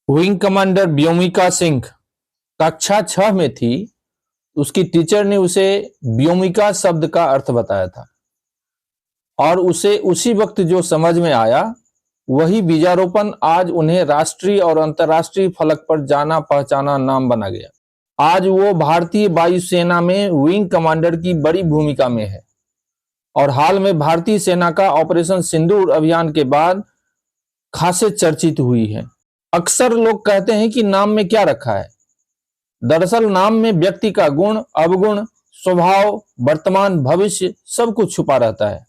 Wing commander Vyomika Singh कक्षा 6 में थी। उसकी टीचर ने उसे व्योमिका शब्द का अर्थ बताया था और उसे उसी वक्त जो समझ में आया वही बीजारोपण आज उन्हें राष्ट्रीय और अंतर्राष्ट्रीय फलक पर जाना पहचाना नाम बना गया। आज वो भारतीय वायुसेना में विंग कमांडर की बड़ी भूमिका में है और हाल में भारतीय सेना का ऑपरेशन सिंदूर अभियान के बाद खासे चर्चित हुई है। अक्सर लोग कहते हैं कि नाम में क्या रखा है। दरअसल नाम में व्यक्ति का गुण, अवगुण, स्वभाव, वर्तमान, भविष्य सब कुछ छुपा रहता है।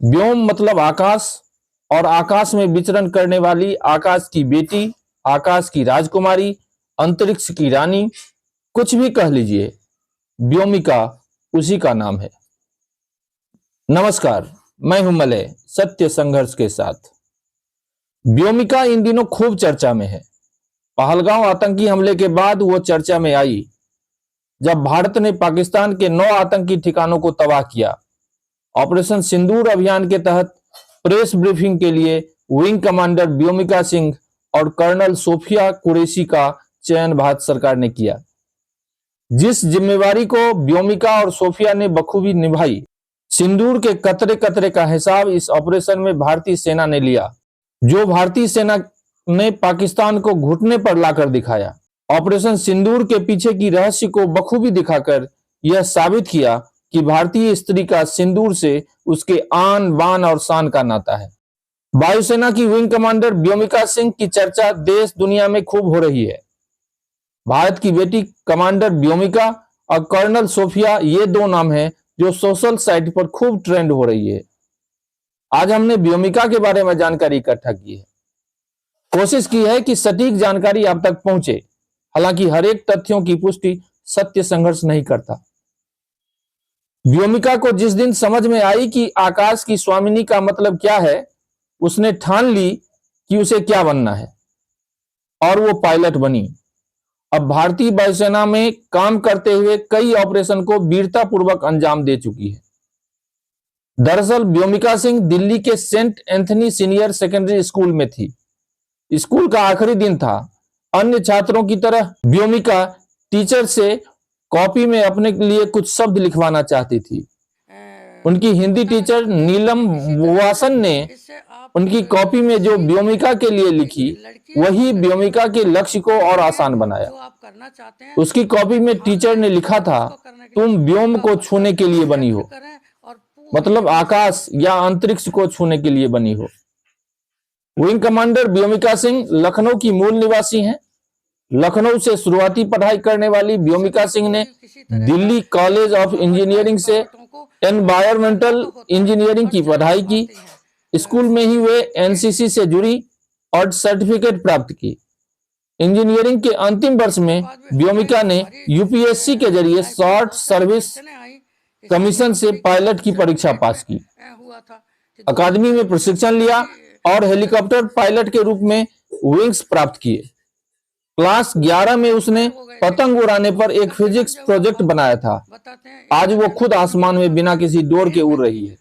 व्योम मतलब आकाश और आकाश में विचरण करने वाली आकाश की बेटी, आकाश की राजकुमारी, अंतरिक्ष की रानी, कुछ भी कह लीजिए, व्योमिका उसी का नाम है। नमस्कार, मैं हूं मलय, सत्य संघर्ष के साथ। व्योमिका इन दिनों खूब चर्चा में है। पहलगांव आतंकी हमले के बाद वो चर्चा में आई जब भारत ने पाकिस्तान के 9 आतंकी ठिकानों को तबाह किया। ऑपरेशन सिंदूर अभियान के तहत प्रेस ब्रीफिंग के लिए विंग कमांडर व्योमिका सिंह और कर्नल सोफिया कुरैशी का चयन भारत सरकार ने किया। जिस जिम्मेवारी को व्योमिका और सोफिया ने बखूबी निभाई, सिंदूर के कतरे कतरे का हिसाब इस ऑपरेशन में भारतीय सेना ने लिया, जो भारतीय सेना ने पाकिस्तान को घुटने पर लाकर दिखाया। ऑपरेशन सिंदूर के पीछे की रहस्य को बखूबी दिखाकर यह साबित किया कि भारतीय स्त्री का सिंदूर से उसके आन बान और शान का नाता है। वायुसेना की विंग कमांडर व्योमिका सिंह की चर्चा देश दुनिया में खूब हो रही है। भारत की बेटी कमांडर व्योमिका और कर्नल सोफिया, ये 2 नाम हैं जो सोशल साइट पर खूब ट्रेंड हो रही है। आज हमने व्योमिका के बारे में जानकारी इकट्ठा की है। कोशिश की है कि सटीक जानकारी आप तक पहुंचे। हालांकि हर एक तथ्यों की पुष्टि सत्य संघर्ष नहीं करता। व्योमिका को जिस दिन समझ में आई कि आकाश की स्वामिनी का मतलब क्या है, उसने ठान ली कि उसे क्या बनना है और वो पायलट बनी। अब भारतीय वायुसेना में काम करते हुए कई ऑपरेशन को वीरतापूर्वक अंजाम दे चुकी है। दरअसल व्योमिका सिंह दिल्ली के Saint Anthony Senior Secondary School में थी। स्कूल का आखिरी दिन था। अन्य छात्रों की तरह व्योमिका टीचर से कॉपी में अपने लिए कुछ शब्द लिखवाना चाहती थी। उनकी हिंदी टीचर नीलम वासन ने उनकी कॉपी में जो व्योमिका के लिए लिखी, वही व्योमिका के लक्ष्य को और आसान बनाया। उसकी कॉपी में टीचर ने लिखा था, तुम व्योम को छूने के लिए बनी हो, मतलब आकाश या अंतरिक्ष को छूने के लिए बनी हो। विंग कमांडर व्योमिका सिंह लखनऊ की मूल निवासी हैं। लखनऊ से शुरुआती पढ़ाई करने वाली व्योमिका सिंह ने दिल्ली कॉलेज ऑफ इंजीनियरिंग से एनवायरमेंटल इंजीनियरिंग की पढ़ाई की। स्कूल में ही वे एनसीसी से जुड़ी और सर्टिफिकेट प्राप्त की। इंजीनियरिंग के अंतिम वर्ष में व्योमिका ने यूपीएससी के जरिए शॉर्ट सर्विस कमीशन से पायलट की परीक्षा पास की, अकादमी में प्रशिक्षण लिया और हेलीकॉप्टर पायलट के रूप में विंग्स प्राप्त किए। क्लास 11 में उसने पतंग उड़ाने पर एक फिजिक्स प्रोजेक्ट बनाया था। आज वो खुद आसमान में बिना किसी डोर के उड़ रही है।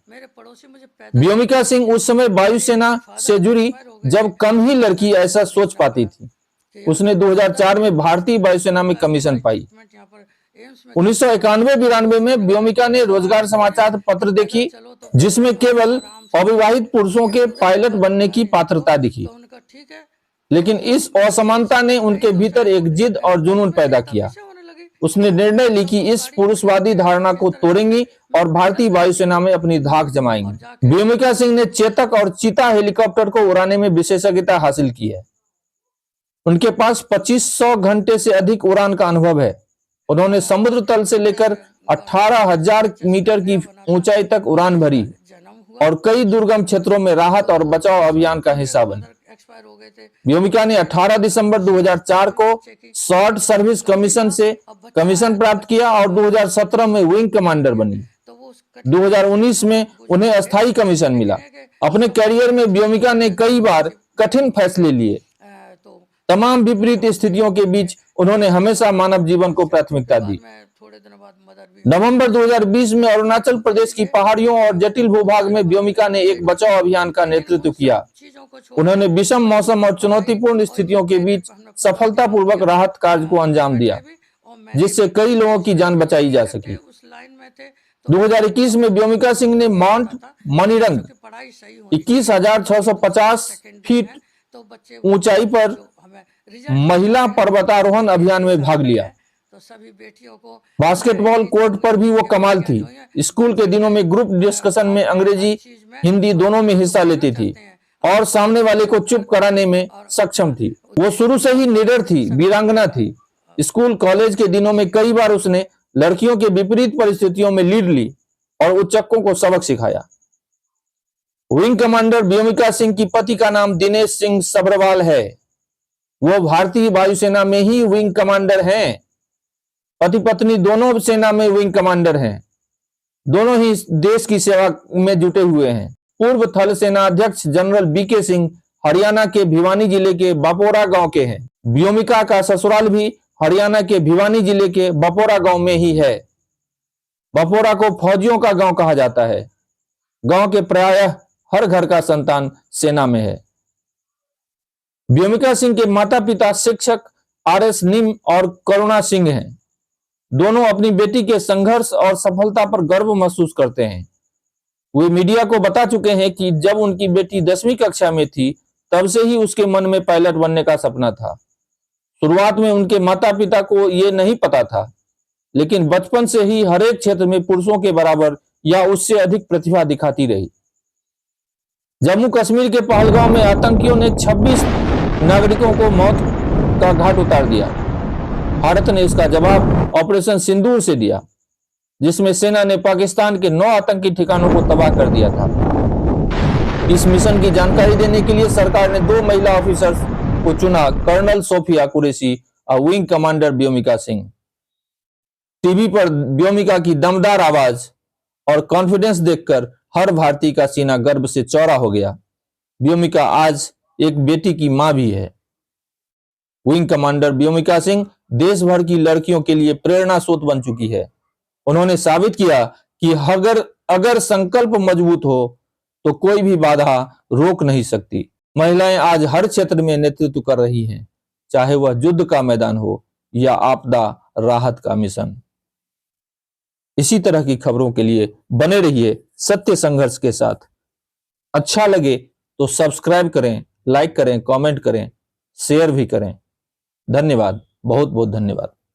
व्योमिका सिंह उस समय वायुसेना से जुड़ी जब कम ही लड़की ऐसा सोच पाती थी। उसने 2004 में भारतीय वायुसेना में कमीशन पाई। 1991-92 में व्योमिका ने रोजगार समाचार पत्र देखी, जिसमें केवल अविवाहित पुरुषों के पायलट बनने की पात्रता दिखी। लेकिन इस असमानता ने उनके भीतर एक जिद और जुनून पैदा किया। उसने निर्णय ली कि इस पुरुषवादी धारणा को तोड़ेंगी और भारतीय वायुसेना में अपनी धाक जमाएंगी। व्योमिका सिंह ने चेतक और चीता हेलीकॉप्टर को उड़ाने में विशेषज्ञता हासिल की है। उनके पास 2500 घंटे से अधिक उड़ान का अनुभव है। उन्होंने समुद्र तल से लेकर 18,000 मीटर की ऊंचाई तक उड़ान भरी और कई दुर्गम क्षेत्रों में राहत और बचाव अभियान का हिस्सा बनी। व्योमिका ने 18 दिसंबर 2004 को शॉर्ट सर्विस कमीशन से कमीशन प्राप्त किया और 2017 में विंग कमांडर बनी। 2019 में उन्हें अस्थायी कमीशन मिला। अपने कैरियर में व्योमिका ने कई बार कठिन फैसले लिए। तमाम विपरीत स्थितियों के बीच उन्होंने हमेशा मानव जीवन को प्राथमिकता दी। नवंबर 2020 में अरुणाचल प्रदेश की पहाड़ियों और जटिल भूभाग में व्योमिका ने एक बचाव अभियान का नेतृत्व किया। उन्होंने विषम मौसम और चुनौतीपूर्ण स्थितियों के बीच सफलतापूर्वक राहत कार्य को अंजाम दिया, जिससे कई लोगों की जान बचाई जा सकी। 2021 में व्योमिका सिंह ने माउंट मणिरंग 21,650 फीट ऊंचाई पर महिला पर्वतारोहण अभियान में भाग लिया। बास्केटबॉल कोर्ट पर भी वो कमाल थी। स्कूल के दिनों में ग्रुप डिस्कशन में अंग्रेजी हिंदी दोनों में हिस्सा लेती थी और सामने वाले को चुप कराने में सक्षम थी। वो शुरू से ही निडर थी, वीरांगना थी। स्कूल कॉलेज के दिनों में कई बार उसने लड़कियों के विपरीत परिस्थितियों में लीड ली और उच्चकों को सबक सिखाया। विंग कमांडर व्योमिका सिंह की पति का नाम दिनेश सिंह सब्रवाल है। वो भारतीय वायुसेना में ही विंग कमांडर हैं। पति पत्नी दोनों सेना में विंग कमांडर हैं। दोनों ही देश की सेवा में जुटे हुए हैं। पूर्व थल सेना अध्यक्ष जनरल बीके सिंह हरियाणा के भिवानी जिले के बपोरा गांव के हैं। व्योमिका का ससुराल भी हरियाणा के भिवानी जिले के बपोरा गांव में ही है। बपोरा को फौजियों का गांव कहा जाता है। गांव के प्रायः हर घर का संतान सेना में है। व्योमिका सिंह के माता पिता शिक्षक RS निम और करुणा सिंह हैं। दोनों अपनी बेटी के संघर्ष और सफलता पर गर्व महसूस करते हैं। वे मीडिया को बता चुके हैं कि जब उनकी बेटी 10वीं कक्षा में थी तब से ही उसके मन में पायलट बनने का सपना था। शुरुआत में उनके माता पिता को यह नहीं पता था, लेकिन बचपन से ही हर एक क्षेत्र में पुरुषों के बराबर या उससे अधिक प्रतिभा दिखाती रही। जम्मू कश्मीर के पहलगांव में आतंकियों ने 26 नागरिकों को मौत का घाट उतार दिया। भारत ने इसका जवाब ऑपरेशन सिंदूर से दिया, जिसमें सेना ने पाकिस्तान के 9 आतंकी ठिकानों को तबाह कर दिया था। इस मिशन की जानकारी देने के लिए सरकार ने 2 महिला ऑफिसर्स को चुना, कर्नल सोफिया कुरैशी और wing commander Vyomika Singh. TV पर व्योमिका की दमदार आवाज और कॉन्फिडेंस देखकर हर भारतीय का सीना गर्व से चौड़ा हो गया। व्योमिका आज एक बेटी की मां भी है। विंग कमांडर व्योमिका सिंह देश भर की लड़कियों के लिए प्रेरणा स्रोत बन चुकी है। उन्होंने साबित किया कि अगर संकल्प मजबूत हो तो कोई भी बाधा रोक नहीं सकती। महिलाएं आज हर क्षेत्र में नेतृत्व कर रही हैं, चाहे वह युद्ध का मैदान हो या आपदा राहत का मिशन। इसी तरह की खबरों के लिए बने रहिए सत्य संघर्ष के साथ। अच्छा लगे तो सब्सक्राइब करें, लाइक करें, कमेंट करें, शेयर भी करें। धन्यवाद, बहुत बहुत धन्यवाद।